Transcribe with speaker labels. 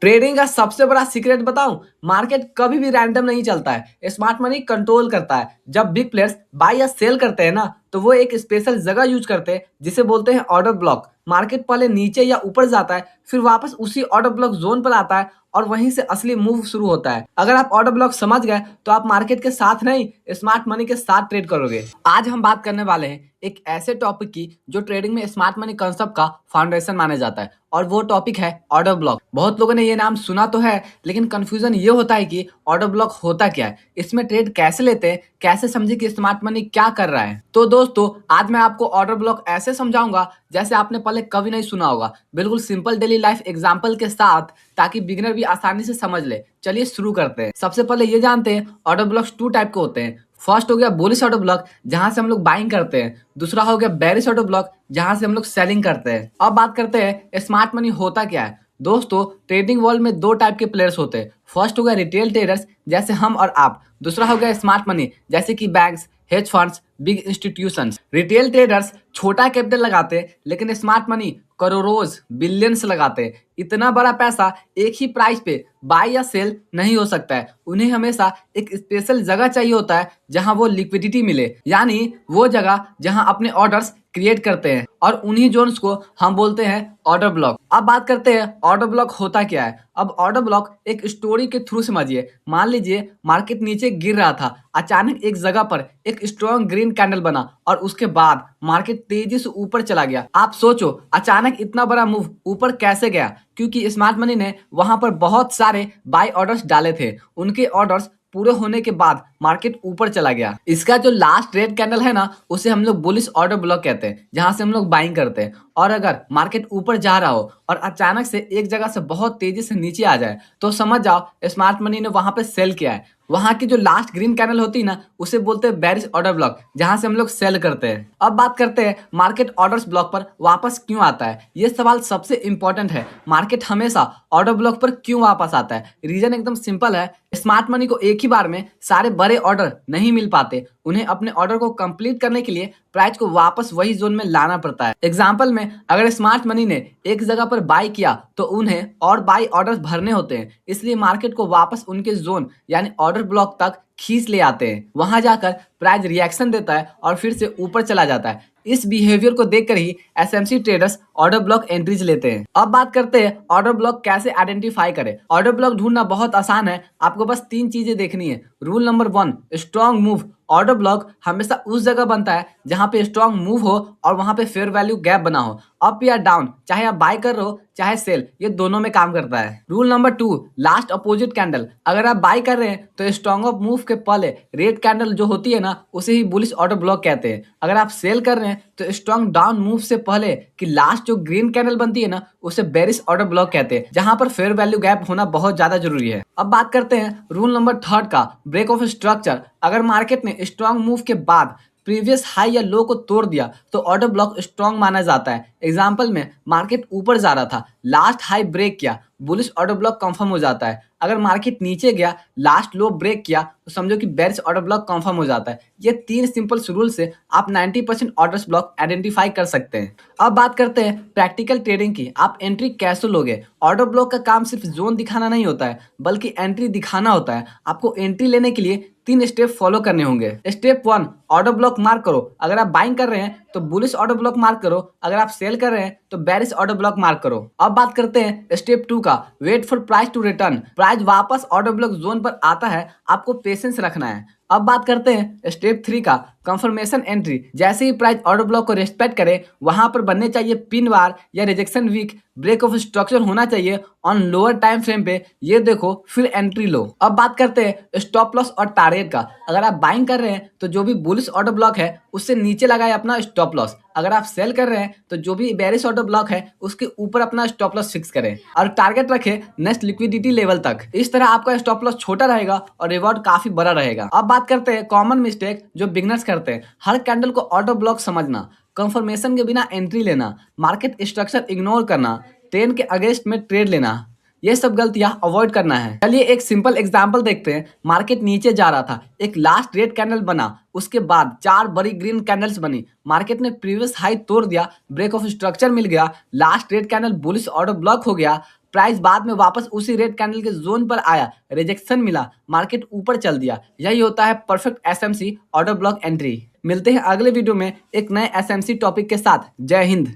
Speaker 1: Trading का सबसे बड़ा सीक्रेट बताऊं, मार्केट कभी भी रैंडम नहीं चलता है। स्मार्ट मनी कंट्रोल करता है। जब बिग प्लेयर्स बाय या सेल करते हैं ना, तो वो एक स्पेशल जगह यूज करते हैं जिसे बोलते हैं ऑर्डर ब्लॉक। मार्केट पहले नीचे या ऊपर जाता है, फिर वापस उसी ऑर्डर ब्लॉक जोन पर आता है और वहीं से असली मूव शुरू होता है। अगर आप ऑर्डर ब्लॉक समझ गए तो आप मार्केट के साथ नहीं, स्मार्ट मनी के साथ ट्रेड करोगे। आज हम बात करने वाले हैं एक ऐसे टॉपिक की जो ट्रेडिंग में स्मार्ट मनी कंसेप्ट का फाउंडेशन माना जाता है, और वो टॉपिक है ऑर्डर ब्लॉक। बहुत लोगों ने ये नाम सुना तो है, लेकिन कंफ्यूजन ये होता है कि ऑर्डर ब्लॉक होता क्या है, इसमें ट्रेड कैसे लेते हैं, कैसे समझे कि स्मार्ट मनी क्या कर रहा है। तो दोस्तों, आज मैं आपको ऑर्डर ब्लॉक ऐसे समझाऊंगा जैसे आपने पहले कभी नहीं सुना होगा, बिल्कुल सिंपल डेली लाइफ एग्जाम्पल के साथ, ताकि बिगिनर भी आसानी से समझ ले। चलिए शुरू करते हैं। सबसे पहले ये जानते हैं ऑर्डर ब्लॉक्स टू टाइप के होते हैं। फर्स्ट हो गया बुलिश ऑर्डर ब्लॉक, जहां से हम लोग बाइंग करते हैं। दूसरा हो गया बेरिश ऑर्डर ब्लॉक, जहां से हम लोग सेलिंग करते हैं। अब बात करते हैं स्मार्ट मनी होता क्या है। दोस्तों, ट्रेडिंग वर्ल्ड में दो टाइप के प्लेयर्स होते हैं। फर्स्ट हो गया रिटेल ट्रेडर्स, जैसे हम और आप। दूसरा हो गया स्मार्ट मनी, जैसे कि banks, hedge funds, big institutions. Retail traders छोटा कैपिटल लगाते हैं, लेकिन स्मार्ट मनी करोड़ों बिलियंस लगाते हैं। इतना बड़ा पैसा एक ही प्राइस पे बाय या सेल नहीं हो सकता है। उन्हें हमेशा एक स्पेशल जगह चाहिए होता है जहां वो लिक्विडिटी मिले, यानी वो जगह जहां अपने ऑर्डर्स क्रिएट करते हैं, और उन्हीं जोन्स को हम बोलते हैं ऑर्डर ब्लॉक। अब बात करते हैं ऑर्डर ब्लॉक होता क्या है। अब ऑर्डर ब्लॉक एक स्टोरी के थ्रू समझिए। मान लीजिए मार्केट नीचे गिर रहा था, अचानक एक जगह पर एक स्ट्रॉन्ग ग्रीन कैंडल बना और उसके बाद मार्केट तेजी से ऊपर चला गया। आप सोचो, अचानक इतना बड़ा मूव ऊपर कैसे गया? क्योंकि स्मार्ट मनी ने वहां पर बहुत सारे बाय ऑर्डर्स डाले थे। उनके ऑर्डर्स पूरे होने के बाद मार्केट ऊपर चला गया। इसका जो लास्ट रेड कैंडल है ना, उसे हम लोग बुलिश ऑर्डर ब्लॉक कहते हैं, जहां से हम लोग बाइंग करते हैं। और अगर मार्केट ऊपर जा रहा हो और अचानक से एक जगह से बहुत तेजी से नीचे आ जाए, तो समझ जाओ स्मार्ट मनी ने वहां पे सेल किया है। वहां की जो लास्ट ग्रीन कैंडल होती है ना, उसे बोलते हैं बेरिश ऑर्डर ब्लॉक, जहां से हम लोग सेल करते हैं। अब बात करते हैं मार्केट ऑर्डर्स ब्लॉक पर वापस क्यों आता है। ये सवाल सबसे इंपॉर्टेंट है। मार्केट हमेशा ऑर्डर ब्लॉक पर क्यों वापस आता है? रीजन एकदम सिंपल है। स्मार्ट मनी को एक ही बार में सारे बड़े ऑर्डर नहीं मिल पाते। उन्हें अपने ऑर्डर को कंप्लीट करने के लिए प्राइस को वापस वही जोन में लाना पड़ता है। एग्जाम्पल में, अगर स्मार्ट मनी ने एक जगह पर बाय किया तो उन्हें और बाय ऑर्डर्स भरने होते हैं, इसलिए मार्केट को वापस उनके जोन यानी ऑर्डर ब्लॉक तक खींच ले आते हैं। वहां जाकर प्राइस रिएक्शन देता है और फिर से ऊपर चला जाता है। इस बिहेवियर को देखकर ही SMC traders order block entries लेते हैं। अब बात करते हैं ऑर्डर ब्लॉक कैसे आइडेंटिफाई करें। ऑर्डर ब्लॉक ढूंढना बहुत आसान है। आपको बस तीन चीजें देखनी है। Rule number 1, strong move. Order block हमेशा उस जगह बनता है जहां पे स्ट्रॉन्ग मूव हो और वहां पे फेयर वैल्यू गैप बना हो। अप या डाउन, चाहे आप बाय कर रहे हो चाहे सेल, ये दोनों में काम करता है। Rule number 2, last opposite candle. अगर आप बाय कर रहे हैं तो स्ट्रॉन्ग अप मूव के पहले रेड कैंडल जो होती है ना, उसे ही बुलिश ऑर्डर ब्लॉक कहते हैं। अगर आप सेल कर रहे हैं तो स्ट्रॉन्ग डाउन मूव से पहले की लास्ट जो ग्रीन कैंडल बनती है ना, उसे बेरिश ऑर्डर ब्लॉक कहते हैं, जहां पर फेयर वैल्यू गैप होना बहुत ज्यादा जरूरी है। अब बात करते हैं रूल नंबर 3 का, ब्रेक ऑफ स्ट्रक्चर। अगर मार्केट ने स्ट्रॉन्ग मूव के बाद प्रीवियस हाई या लो को तोड़ दिया तो ऑर्डर ब्लॉक स्ट्रॉन्ग माना जाता है। एग्जांपल में, मार्केट ऊपर जा रहा था, लास्ट हाई ब्रेक किया, बुलिश ऑर्डर ब्लॉक कंफर्म हो जाता है। अगर मार्केट नीचे गया, लास्ट लो ब्रेक किया, तो समझो कि बेरिश ऑर्डर ब्लॉक कंफर्म हो जाता है। ये 3 सिंपल रूल से आप 90% ऑर्डर्स ब्लॉक आइडेंटिफाई कर सकते हैं। अब बात करते हैं प्रैक्टिकल ट्रेडिंग की। आप एंट्री कैसे लोगे? ऑर्डर ब्लॉक का काम सिर्फ जोन दिखाना नहीं होता है, बल्कि एंट्री दिखाना होता है। आपको एंट्री लेने के लिए 3 स्टेप फॉलो करने होंगे। स्टेप 1, ऑर्डर ब्लॉक मार्क करो। अगर आप बाइंग कर रहे हैं तो बुलिश ऑर्डर ब्लॉक मार्क करो। अगर आप सेल कर रहे हैं तो बेरिश ऑर्डर ब्लॉक मार्क करो। अब बात करते हैं स्टेप 2 का, wait for price to return. Price वापस ऑर्डर ब्लॉक जोन पर आता है, आपको पेशेंस रखना है। अब बात करते हैं स्टेप 3 का, कंफर्मेशन एंट्री। जैसे ही प्राइस ऑर्डर ब्लॉक को रिस्पेक्ट करे, वहां पर बनने चाहिए पिन बार या rejection wick, break of structure होना चाहिए ऑन लोअर टाइम फ्रेम पे, ये देखो, फिर एंट्री लो। अब बात करते हैं स्टॉप लॉस और टारगेट का। अगर आप बाइंग कर रहे हैं तो जो भी बुलिश ऑर्डर ब्लॉक है उससे नीचे लगाए अपना स्टॉप लॉस। अगर आप सेल कर रहे हैं तो जो भी बेरिश ऑर्डर ब्लॉक है उसके ऊपर अपना स्टॉप लॉस फिक्स करें और टारगेट रखें नेक्स्ट लिक्विडिटी लेवल तक। इस तरह आपका स्टॉप लॉस छोटा रहेगा और रिवॉर्ड काफी बड़ा रहेगा। अब बात करते हैं कॉमन मिस्टेक जो बिगनर्स करते हैं। हर कैंडल को ऑर्डर ब्लॉक समझना, कंफर्मेशन के बिना एंट्री लेना, मार्केट स्ट्रक्चर इग्नोर करना, ट्रेंड के अगेंस्ट में ट्रेड लेना, ये सब गलतियां अवॉइड करना है। चलिए एक सिंपल एग्जांपल देखते हैं। मार्केट नीचे जा रहा था, एक लास्ट रेड कैंडल बना, उसके बाद 4 बड़ी ग्रीन कैंडल्स बनी। मार्केट ने प्रीवियस हाई तोड़ दिया, ब्रेक ऑफ स्ट्रक्चर मिल गया, last red candle bullish order block हो गया, प्राइस बाद में वापस उसी रेड कैंडल के जोन पर आया, रिजेक्शन मिला, मार्केट ऊपर चल दिया। यही होता है perfect SMC order block entry. मिलते हैं अगले वीडियो में एक नए एसएमसी टॉपिक के साथ। जय हिंद।